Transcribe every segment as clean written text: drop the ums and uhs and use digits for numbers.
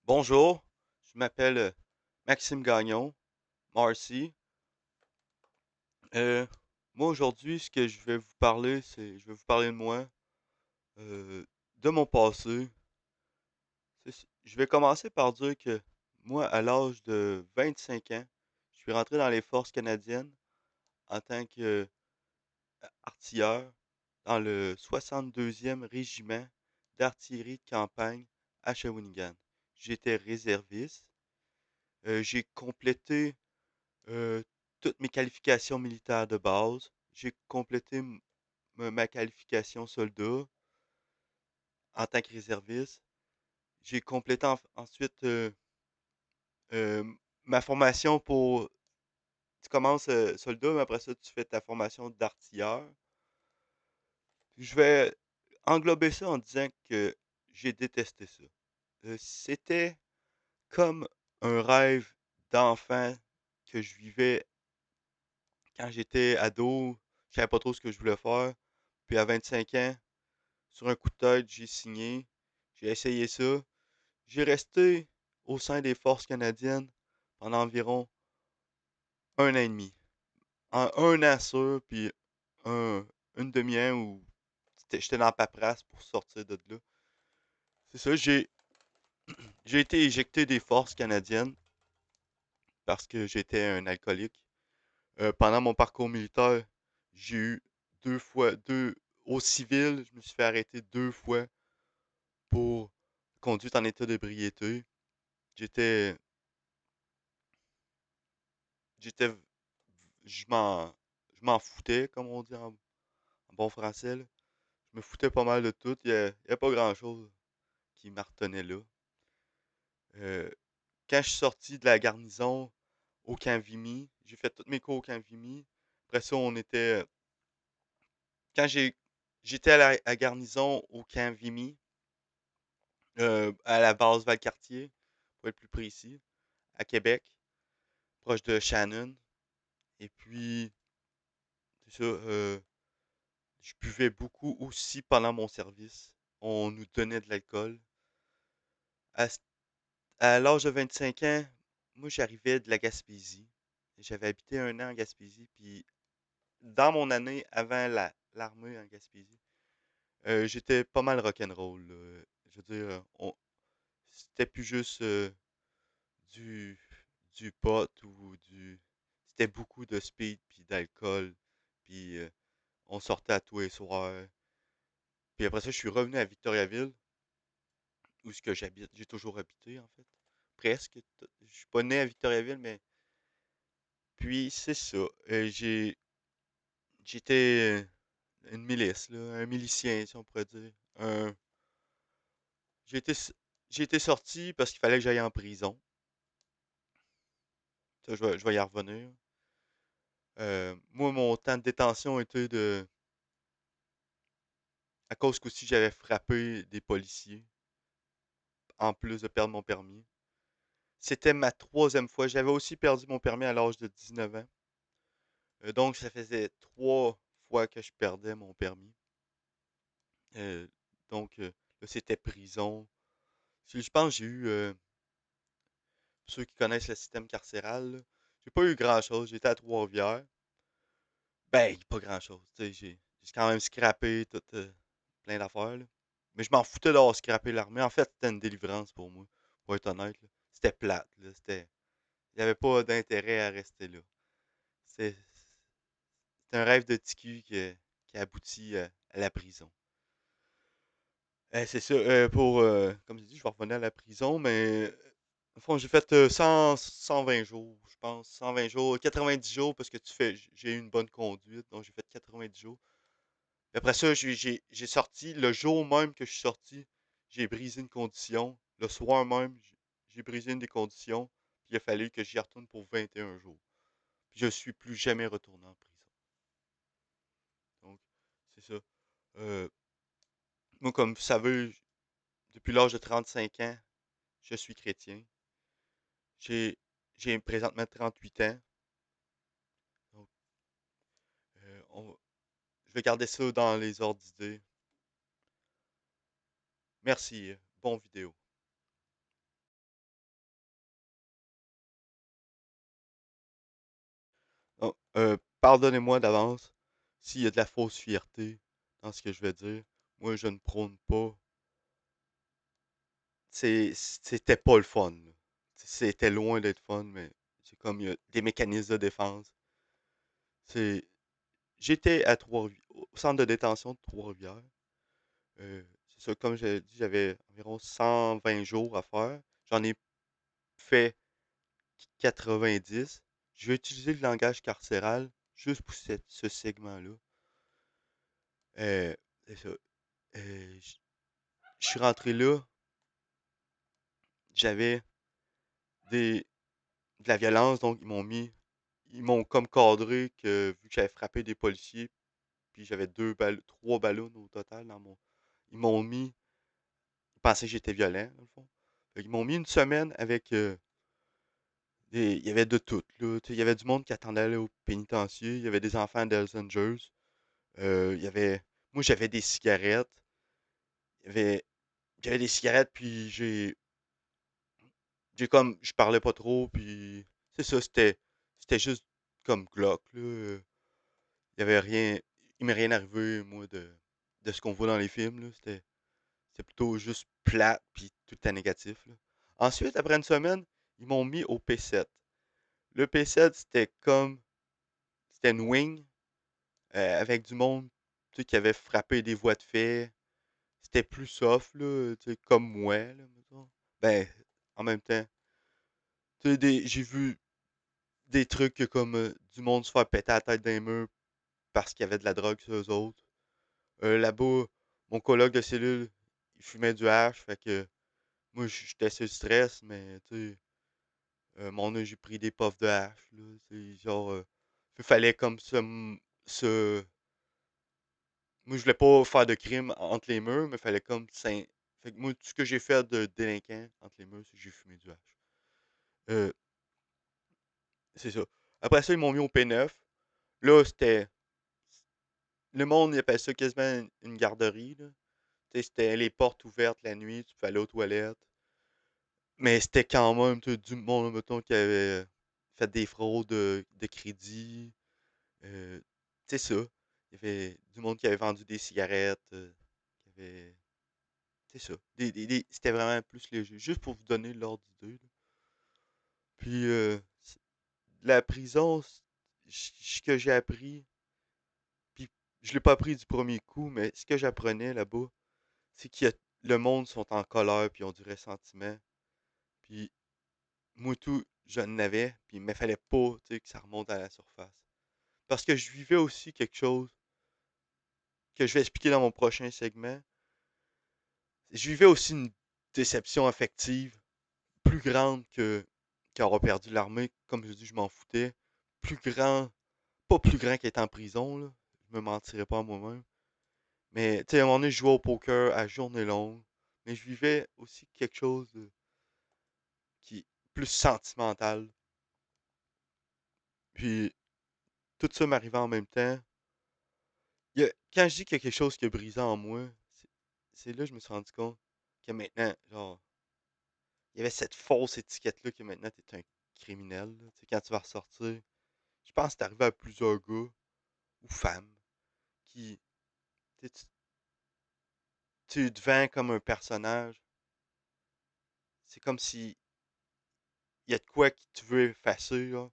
Bonjour, je m'appelle Maxime Gagnon, Marcy. Euh, Moi aujourd'hui, ce que je vais vous parler, je vais vous parler de moi, euh, de mon passé. Je vais commencer par dire que moi, à l'âge de 25 ans, je suis rentré dans les forces canadiennes en tant qu'artilleur dans le 62e régiment d'artillerie de campagne à Shawinigan. J'étais réserviste. J'ai complété Heu, toutes mes qualifications militaires de base. J'ai complété ma qualification soldat en tant que réserviste. J'ai complété ensuite, hem, ma formation pour tu commences, soldat, mais après ça, tu fais ta formation d'artilleur. Je vais englober ça en disant que j'ai détesté ça. C'était comme un rêve d'enfant que je vivais quand j'étais ado. Je savais pas trop ce que je voulais faire. Puis à 25 ans, sur un coup de tête, j'ai signé. J'ai essayé ça. J'ai resté au sein des forces canadiennes pendant environ un an et demi. En un an sûr, puis une demi-an où j'étais dans la paperasse pour sortir de là. C'est ça, j'ai été éjecté des forces canadiennes parce que j'étais un alcoolique. Pendant mon parcours militaire, j'ai eu au civil, je me suis fait arrêter deux fois pour conduite en état d'ébriété. J'étais j'étais je m'en je m'en foutais, comme on dit en bon français, là. Je me foutais pas mal de tout. Il y a pas grand-chose qui me retenait là. Heu, Quand je suis sorti de la garnison au camp Vimy, j'ai fait tous mes cours au camp Vimy. Après ça, quand j'étais à la garnison au camp Vimy, à la base Valcartier, pour être plus précis, à Québec, proche de Shannon. Et puis, c'est ça, je buvais beaucoup aussi pendant mon service. On nous donnait de l'alcool. À, c- à l'âge de 25 ans, moi j'arrivais de la Gaspésie. J'avais habité un an en Gaspésie. Puis dans mon année avant l'armée en Gaspésie, j'étais pas mal rock'n'roll, là. Je veux dire, c'était plus juste du, du pot ou du. C'était beaucoup de speed puis d'alcool. Puis on sortait à tous les soirs. Puis après ça, je suis revenu à Victoriaville, où ce que j'habite. J'ai toujours habité, en fait. Presque. Je suis pas né à Victoriaville, mais. Puis, c'est ça. J'étais une milice, là. Un milicien, si on pourrait dire. J'ai été, s- j'ai été sorti parce qu'il fallait que j'aille en prison. Ça, je vais y revenir. Moi, mon temps de détention était à cause qu'aussi j'avais frappé des policiers, en plus de perdre mon permis. C'était ma troisième fois. J'avais aussi perdu mon permis à l'âge de 19 ans. Donc, ça faisait trois fois que je perdais mon permis. Euh, donc, là, c'était prison. Je pense que j'ai eu, pour ceux qui connaissent le système carcéral, là, j'ai pas eu grand-chose. J'étais à Trois-Rivières. Ben, pas grand-chose. Tu sais, j'ai quand même scrappé tout, plein d'affaires, là. Mais je m'en foutais d'avoir scrappé l'armée. En fait, c'était une délivrance pour moi, pour être honnête, là. C'était plate, là. Il n'y avait pas d'intérêt à rester là. C'est c'est un rêve de TQ qui aboutit à la prison. C'est ça. Comme je dis, je vais revenir à la prison, mais au fond, j'ai fait 120 jours, je pense. 120 jours, 90 jours, parce que j'ai eu une bonne conduite, donc j'ai fait 90 jours. Puis après ça, j'ai sorti, le jour même que je suis sorti, j'ai brisé une condition. Le soir même, j'ai brisé une des conditions, puis il a fallu que j'y retourne pour 21 jours. Puis je suis plus jamais retourné en prison. Donc, c'est ça. Euh, Moi, comme vous savez, depuis l'âge de 35 ans, je suis chrétien. J'ai j'ai présentement 38 ans. Donc, je vais garder ça dans les ordres d'idées. Merci. Bon vidéo. Oh, pardonnez-moi d'avance s'il y a de la fausse fierté dans ce que je vais dire. Moi, je ne prône pas. C'était pas le fun, là. C'était loin d'être fun, mais c'est comme il y a des mécanismes de défense. C'est, j'étais à au centre de détention de Trois-Rivières. C'est ça, comme j'ai dit, j'avais environ 120 jours à faire. J'en ai fait 90. Je vais utiliser le langage carcéral juste pour ce segment-là. Euh, c'est ça. Je suis rentré là, j'avais des, de la violence, donc ils m'ont comme cadré que vu que j'avais frappé des policiers, puis j'avais trois ballons au total dans mon, ils m'ont mis, ils pensaient que j'étais violent dans le fond. Fait qu'ils m'ont mis une semaine avec il y avait de tout là. Tu sais, il y avait du monde qui attendait à aller au pénitencier, il y avait des enfants d'Hells Angels, il y avait, moi j'avais des cigarettes, il y avait, j'avais des cigarettes puis j'ai comme, je parlais pas trop, puis c'est ça, c'était juste comme Glock, là. Il y avait rien, il m'est rien arrivé, moi, de ce qu'on voit dans les films, là. C'était plutôt juste plate, puis tout était négatif, là. Ensuite, après une semaine, ils m'ont mis au P7. Le P7, c'était une wing, avec du monde, tu sais, qui avait frappé des voies de fait. C'était plus soft, là, tu sais, comme moi, là, mettons. Ben, en même temps, tu sais, j'ai vu des trucs comme du monde se faire péter la tête d'un mur parce qu'il y avait de la drogue sur eux autres. Là-bas, mon coloc de cellule, il fumait du hash, fait que moi j'étais sur le stress, mais tu sais, j'ai pris des puffs de hash, là, tu sais, genre, il fallait comme moi je voulais pas faire de crime entre les murs, mais il fallait comme, fait que moi, tout ce que j'ai fait de délinquant entre les murs, c'est que j'ai fumé du hash. Euh, c'est ça. Après ça, ils m'ont mis au P9. Là, le monde, il appelle ça quasiment une garderie, là. Tu sais, c'était les portes ouvertes la nuit, tu pouvais aller aux toilettes. Mais c'était quand même tu sais, du monde, mettons, qui avait fait des fraudes de crédit. Tu sais ça. Il y avait du monde qui avait vendu des cigarettes. Qui avait. C'est ça. C'était vraiment plus léger. Juste pour vous donner l'ordre d'idée, là. Puis, la prison, ce que j'ai appris, puis je l'ai pas appris du premier coup, mais ce que j'apprenais là-bas, c'est que le monde sont en colère, puis ils ont du ressentiment. Puis moi tout, je n'avais, puis il me fallait pas, tu sais, que ça remonte à la surface. Parce que je vivais aussi quelque chose que je vais expliquer dans mon prochain segment. Je vivais aussi une déception affective plus grande que qu'avoir perdu l'armée. Comme je dis, je m'en foutais. Plus grand, pas plus grand qu'être en prison, là. Je me mentirais pas à moi-même. Mais, tu sais, à un moment donné, je jouais au poker à journée longue. Mais je vivais aussi quelque chose qui est plus sentimental. Puis, tout ça m'arrivait en même temps. Quand je dis qu'il y a quelque chose qui a brisé en moi, c'est là que je me suis rendu compte que maintenant, genre, il y avait cette fausse étiquette-là que maintenant t'es un criminel, là. Tu sais, quand tu vas ressortir, je pense que c'est arrivé à plusieurs gars ou femmes qui, tu sais, tu te vends comme un personnage. C'est comme si il y a de quoi que tu veux effacer, là.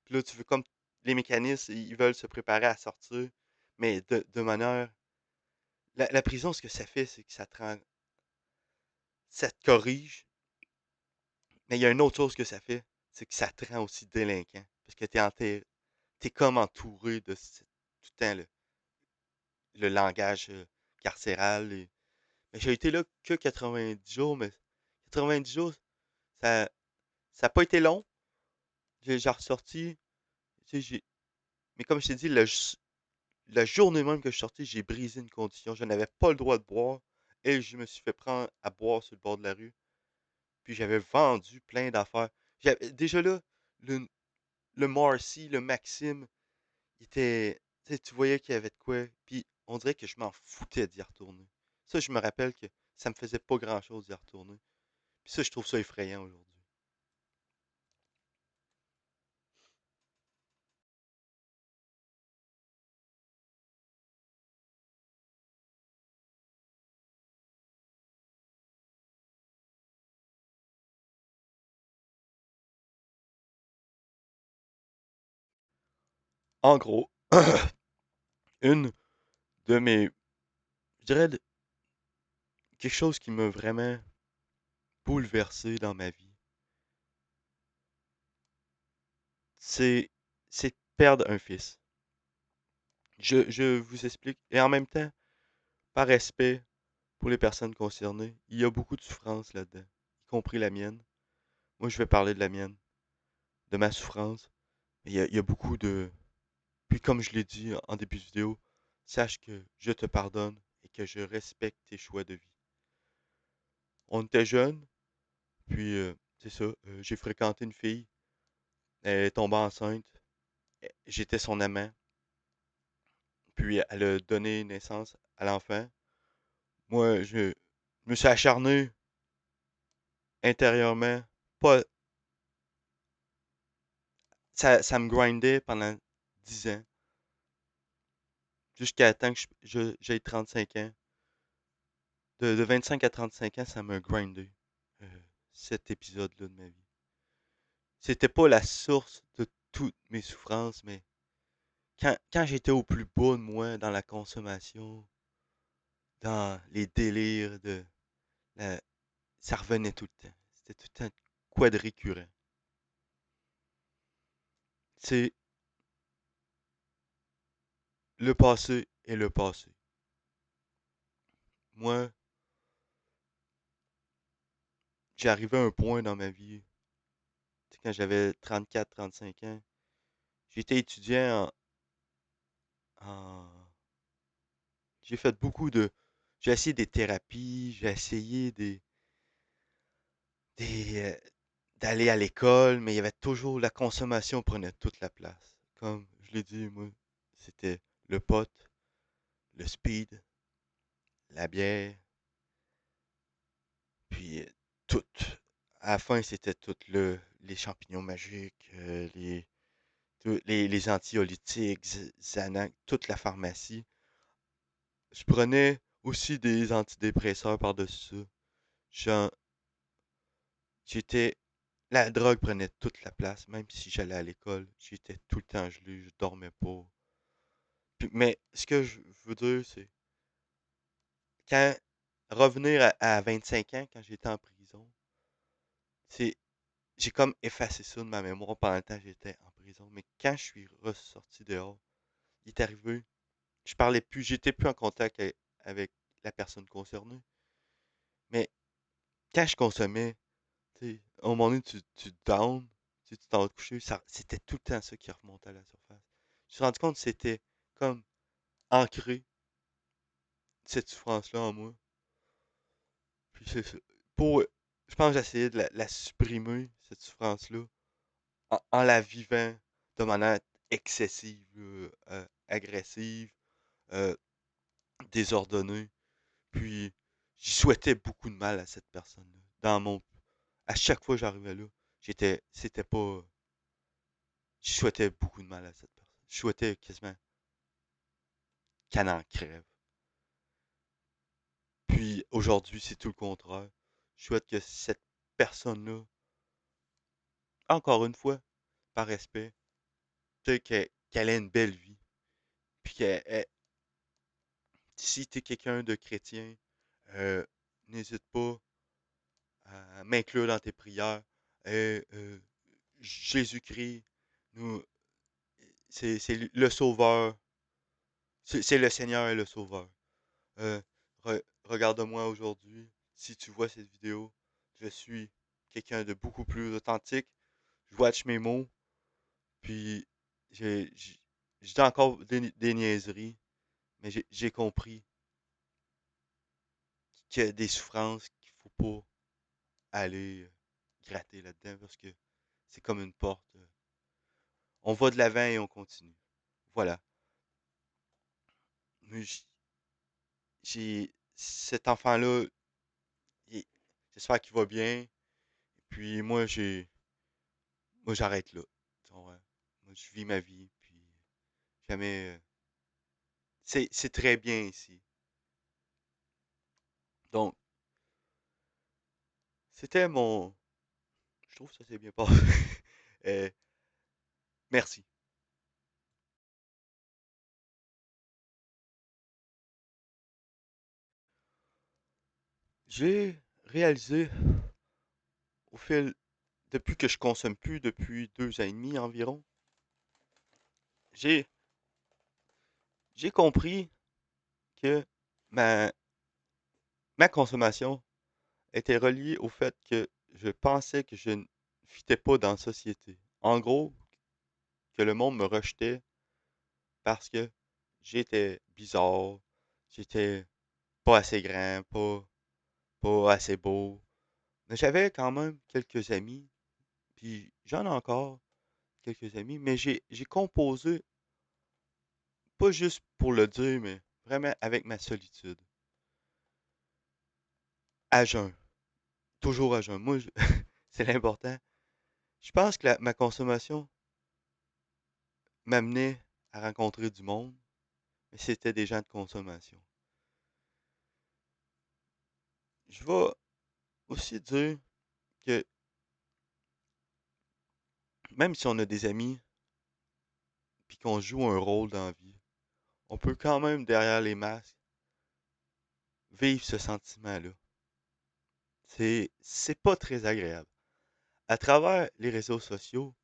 Puis là, tu veux comme les mécanismes, ils veulent se préparer à sortir, mais de manière. La prison, ce que ça fait, c'est que ça te corrige. Mais il y a une autre chose que ça fait, c'est que ça te rend aussi délinquant. Parce que t'es comme entouré de tout le temps le langage carcéral. Mais j'ai été là que 90 jours, mais 90 jours, ça ça a pas été long. J'ai ressorti. Tu sais, mais comme je t'ai dit, la journée même que je suis sorti, j'ai brisé une condition. Je n'avais pas le droit de boire et je me suis fait prendre à boire sur le bord de la rue. Puis j'avais vendu plein d'affaires. Déjà là, le, le Marcy, le Maxime, il était. Tu sais, tu voyais qu'il y avait de quoi. Puis on dirait que je m'en foutais d'y retourner. Ça, je me rappelle que ça me faisait pas grand-chose d'y retourner. Puis ça, je trouve ça effrayant aujourd'hui. En gros, une de mes, je dirais quelque chose qui m'a vraiment bouleversé dans ma vie, c'est c'est perdre un fils. Je vous explique, et en même temps, par respect pour les personnes concernées, il y a beaucoup de souffrance là-dedans, y compris la mienne. Moi, je vais parler de la mienne, de ma souffrance. Il y a beaucoup de... Puis comme je l'ai dit en début de vidéo, sache que je te pardonne et que je respecte tes choix de vie. On était jeunes, puis c'est ça, j'ai fréquenté une fille, elle est tombée enceinte, j'étais son amant, puis elle a donné naissance à l'enfant. Moi, je me suis acharné intérieurement, pas, ça me grindait pendant 10 ans, jusqu'à temps que j'aie 35 ans. De 25 à 35 ans, ça m'a grindé, euh, cet épisode-là de ma vie. C'était pas la source de toutes mes souffrances, mais quand j'étais au plus bas de moi dans la consommation, dans les délires la- ça revenait tout le temps. C'était tout le temps quadricurrent. C'est le passé et le passé. Moi, j'ai arrivé à un point dans ma vie, tu sais, quand j'avais 34, 35 ans, j'étais étudiant j'ai fait beaucoup de... J'ai essayé des thérapies, j'ai essayé des, d'aller à l'école, mais il y avait toujours la consommation prenait toute la place. Comme je l'ai dit, moi, c'était le pot, le speed, la bière, puis tout. À la fin, c'était tout les champignons magiques, les anxiolytiques, Xanax, toute la pharmacie. Je prenais aussi des antidépresseurs par-dessus ça. J'en- J'étais... La drogue prenait toute la place, même si j'allais à l'école. J'étais tout le temps gelé, je dormais pas. Mais ce que je veux dire, c'est quand revenir à 25 ans, quand j'étais en prison, c'est j'ai comme effacé ça de ma mémoire pendant le temps que j'étais en prison. Mais quand je suis ressorti dehors, il est arrivé, je parlais plus, j'étais plus en contact avec la personne concernée. Mais quand je consommais, tu sais, à un moment donné, tu down, tu t'en vas te coucher, c'était tout le temps ça qui remontait à la surface. Je me suis rendu compte que c'était comme ancré, cette souffrance-là en moi. Puis c'est ça. Je pense que j'essayais de la supprimer, cette souffrance-là, en la vivant de manière excessive, agressive, euh, désordonnée. Puis j'y souhaitais beaucoup de mal à cette personne-là. À chaque fois que j'arrivais là, c'était pas, je souhaitais beaucoup de mal à cette personne. Je souhaitais quasiment qu'elle en crève. Puis aujourd'hui, c'est tout le contraire. Je souhaite que cette personne-là, encore une fois, par respect, tu sais, qu'elle ait une belle vie. Puis si tu es quelqu'un de chrétien, euh, n'hésite pas à m'inclure dans tes prières. Jésus-Christ, nous, c'est le Sauveur. C'est le Seigneur et le Sauveur. Euh, Regarde-moi aujourd'hui. Si tu vois cette vidéo, je suis quelqu'un de beaucoup plus authentique. Je watch mes mots. Puis, je dis encore des niaiseries. Mais j'ai compris qu'il y a des souffrances qu'il faut pas aller gratter là-dedans parce que c'est comme une porte. On va de l'avant et on continue. Voilà. Mais cet enfant-là, il- j'espère qu'il va bien. Puis moi j'arrête là. Tu comprends? Moi je vis ma vie. Puis jamais. C'est très bien ici. Donc c'était mon. Je trouve que ça s'est bien passé. Euh, Merci. J'ai réalisé au fil, depuis que je consomme plus, depuis 2 ans et demi environ, j'ai j'ai compris que ma, ma consommation était reliée au fait que je pensais que je ne fitais pas dans la société. En gros, que le monde me rejetait parce que j'étais bizarre, j'étais pas assez grand, pas assez beau. Mais j'avais quand même quelques amis, puis j'en ai encore quelques amis, mais j'ai composé, pas juste pour le dire, mais vraiment avec ma solitude. À jeun. Toujours à jeun. Moi, c'est l'important. Je pense que ma consommation m'amenait à rencontrer du monde, mais c'était des gens de consommation. Je vais aussi dire que même si on a des amis puis qu'on joue un rôle dans la vie, on peut quand même, derrière les masques, vivre ce sentiment-là. C'est pas très agréable. À travers les réseaux sociaux,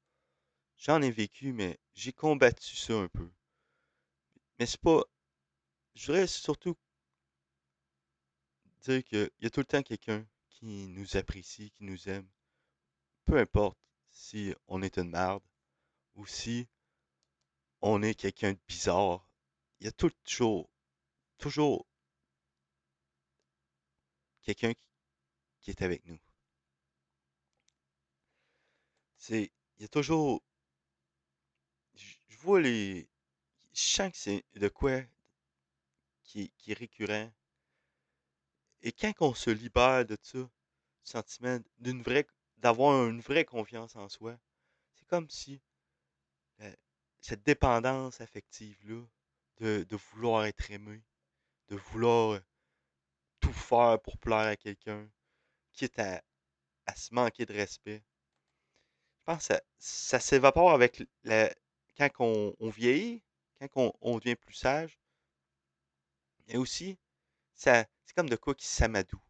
j'en ai vécu, mais j'ai combattu ça un peu. Mais c'est pas. Je voudrais surtout dire qu'il y a tout le temps quelqu'un qui nous apprécie, qui nous aime. Peu importe si on est une merde ou si on est quelqu'un de bizarre. Il y a toujours quelqu'un qui est avec nous. Il y a toujours. Je vois les. Je sens que c'est de quoi qui est récurrent. Et quand on se libère de ça, du sentiment d'avoir une vraie confiance en soi, c'est comme si euh, cette dépendance affective-là, de vouloir être aimé, de vouloir tout faire pour plaire à quelqu'un, quitte à se manquer de respect, je pense que ça s'évapore avec quand on vieillit, quand on devient plus sage, et aussi, c'est comme de quoi qui s'amadoue.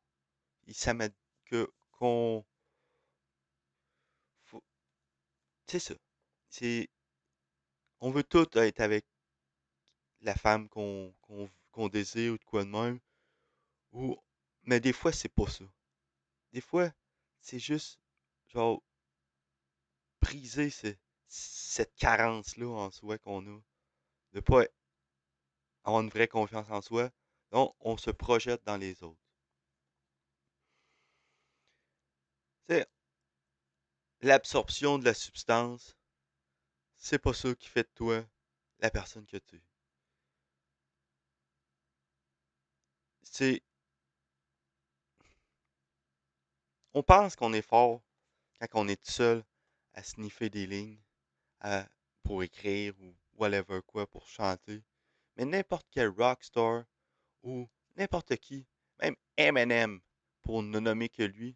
Il s'amadoue, qu'on, faut- c'est ça. C'est, on veut tout être avec la femme qu'on désire ou de quoi de même. Ou, mais des fois, c'est pas ça. Des fois, c'est juste, genre, briser cette carence-là en soi qu'on a. De pas avoir une vraie confiance en soi. Donc, on se projette dans les autres. C'est l'absorption de la substance, c'est pas ça qui fait de toi la personne que tu es. C'est, on pense qu'on est fort quand on est tout seul à sniffer des lignes, pour écrire ou whatever quoi, pour chanter. Mais n'importe quel rockstar ou n'importe qui, même Eminem, pour ne nommer que lui,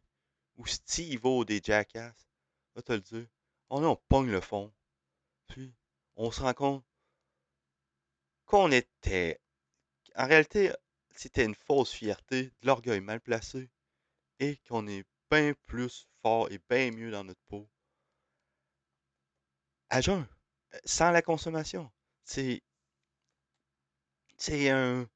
ou Steve-O des Jackass, va te le dire, on pogne le fond, puis on se rend compte qu'on était. En réalité, c'était une fausse fierté, de l'orgueil mal placé, et qu'on est bien plus fort et bien mieux dans notre peau à jeun, sans la consommation. C'est, c'est un,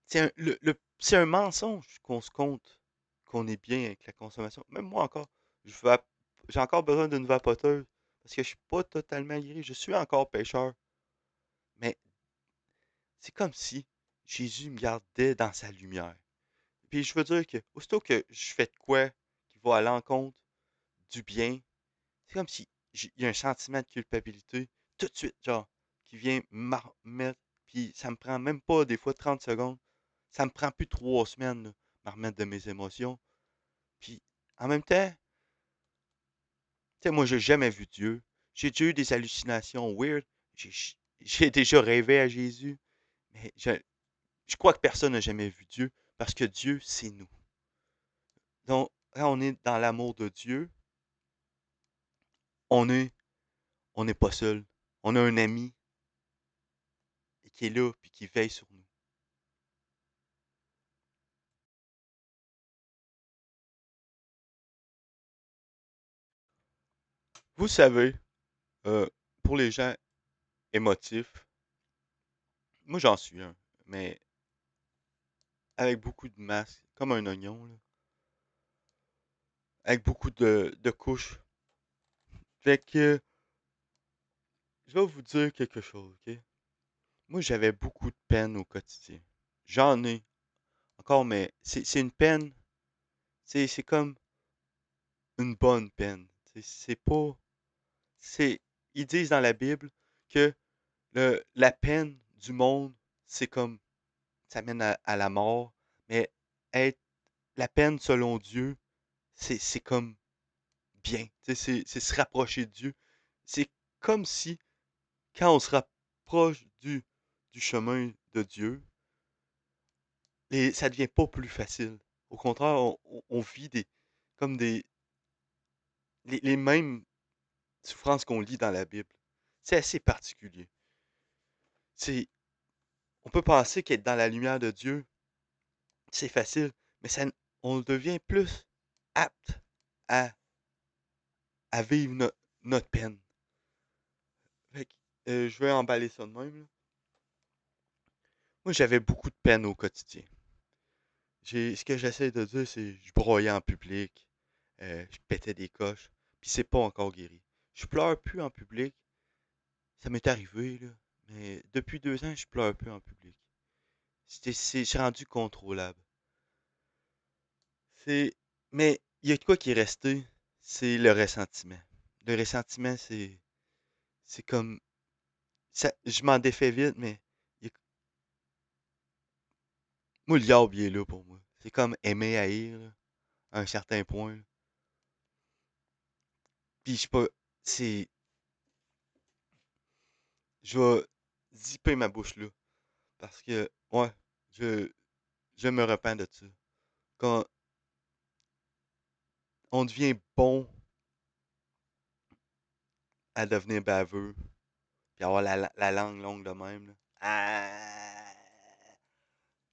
c'est un mensonge qu'on se compte qu'on est bien avec la consommation. Même moi encore, je vape- j'ai encore besoin d'une vapoteuse parce que je suis pas totalement guéri. Je suis encore pêcheur, mais c'est comme si Jésus me gardait dans sa lumière. Puis je veux dire que aussitôt que je fais de quoi qui va à l'encontre du bien, c'est comme si il y a un sentiment de culpabilité tout de suite, genre, qui vient mettre, puis ça me prend même pas des fois 30 secondes, ça me prend plus 3 semaines, là, me remettre de mes émotions. Puis en même temps, tu sais, moi, j'ai jamais vu Dieu. J'ai déjà eu des hallucinations weird. J'ai j'ai déjà rêvé à Jésus, mais je crois que personne n'a jamais vu Dieu parce que Dieu, c'est nous. Donc, quand on est dans l'amour de Dieu, on est, on n'est pas seul. On a un ami qui est là puis qui veille sur nous. Vous savez, euh, pour les gens émotifs, moi j'en suis un, mais avec beaucoup de masse, comme un oignon, là, avec beaucoup de couches. Fait que, je vais vous dire quelque chose, ok? Moi j'avais beaucoup de peine au quotidien. J'en ai encore, mais c'est une peine, c'est comme une bonne peine. C'est pas, c'est, ils disent dans la Bible que la peine du monde, c'est comme, ça mène à la mort, mais être la peine selon Dieu, c'est comme bien. C'est se rapprocher de Dieu. C'est comme si, quand on se rapproche du chemin de Dieu, ça devient pas plus facile. Au contraire, on vit comme les mêmes souffrances qu'on lit dans la Bible. C'est assez particulier. C'est, on peut penser qu'être dans la lumière de Dieu, c'est facile, mais on devient plus apte à, à vivre notre peine. Fait que, je vais emballer ça de même, là. Moi, j'avais beaucoup de peine au quotidien. Ce que j'essaie de dire, c'est je broyais en public, je pétais des coches, puis c'est pas encore guéri. Je pleure plus en public, ça m'est arrivé, là, mais depuis 2 ans, je pleure plus en public. C'est rendu contrôlable. C'est, mais il y a de quoi qui est resté, c'est le ressentiment. Le ressentiment, c'est comme, ça, je m'en défais vite, mais il y a- moi, le diable, il est là pour moi. C'est comme aimer haïr, là, à un certain point, là. Puis je sais pas, c'est, je vais zipper ma bouche là, parce que, ouais, je, je me repens de ça. Quand on devient bon à devenir baveux, puis avoir la langue longue de même, là,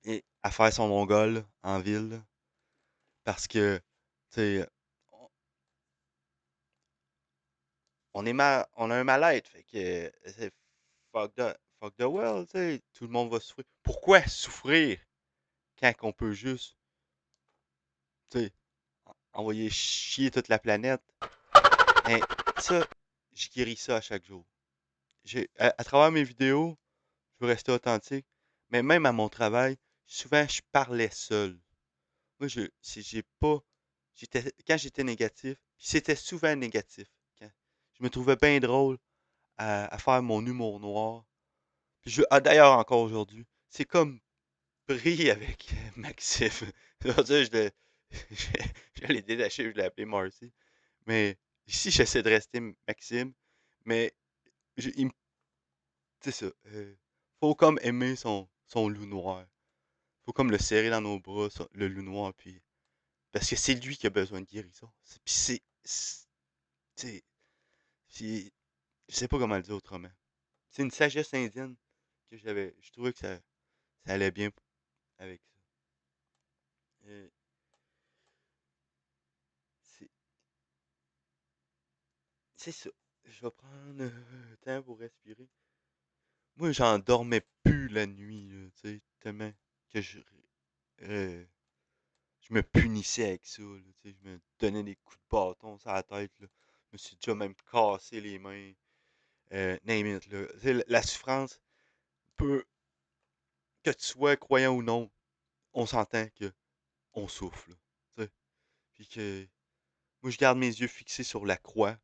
et à faire son mongol là, en ville, là, parce que, tu sais, on on a un mal-être, fait que c'est fuck the world, tu sais, tout le monde va souffrir. Pourquoi souffrir quand on peut juste, tu sais, envoyer chier toute la planète? Mais ça, je guéris ça à chaque jour. À travers mes vidéos, je veux rester authentique, mais même à mon travail, souvent je parlais seul. Moi, j'ai pas, quand j'étais négatif, puis c'était souvent négatif. Je me trouvais bien drôle à faire mon humour noir. D'ailleurs, encore aujourd'hui, c'est comme pris avec Maxime. Je veux dire, je, je l'ai détaché, je l'ai appelé Marcy. Mais ici, j'essaie de rester Maxime. Mais il me c'est ça. Faut comme aimer son loup noir. Faut comme le serrer dans nos bras, le loup noir, puis parce que c'est lui qui a besoin de guérison. Puis c'est, c'est- je sais pas comment le dire autrement. C'est une sagesse indienne que je trouvais que ça allait bien avec ça. Euh, c'est, c'est ça. Je vais prendre le temps pour respirer. Moi, j'en dormais plus la nuit, là, tu sais, tellement que euh, je me punissais avec ça, là, tu sais, je me donnais des coups de bâton sur la tête, là. Je me suis déjà même cassé les mains, name it, là. Tu sais, la souffrance peut, que tu sois croyant ou non, on s'entend que on souffre, là, tu sais. Puis que, moi, je garde mes yeux fixés sur la croix.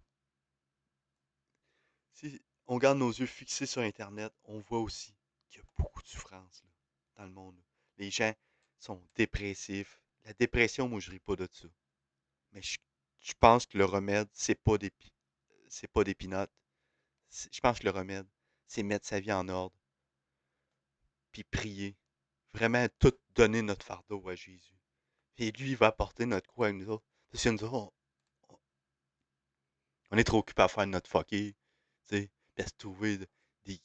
Si on garde nos yeux fixés sur Internet, on voit aussi qu'il y a beaucoup de souffrance, là, dans le monde, là. Les gens sont dépressifs. La dépression, moi, je ris pas de ça. Mais je pense que le remède, c'est pas des peanuts. Je pense que le remède, c'est mettre sa vie en ordre, puis prier. Vraiment, tout donner notre fardeau à Jésus. Et lui, il va apporter notre croix à nous autres. Parce que nous autres, on- on est trop occupés à faire notre fucké, tu sais, puis à se trouver des,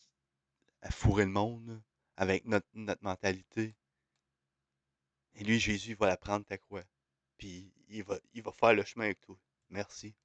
à fourrer le monde, là, avec notre mentalité. Et lui, Jésus, il va la prendre ta croix. Puis il va faire le chemin avec toi. Merci.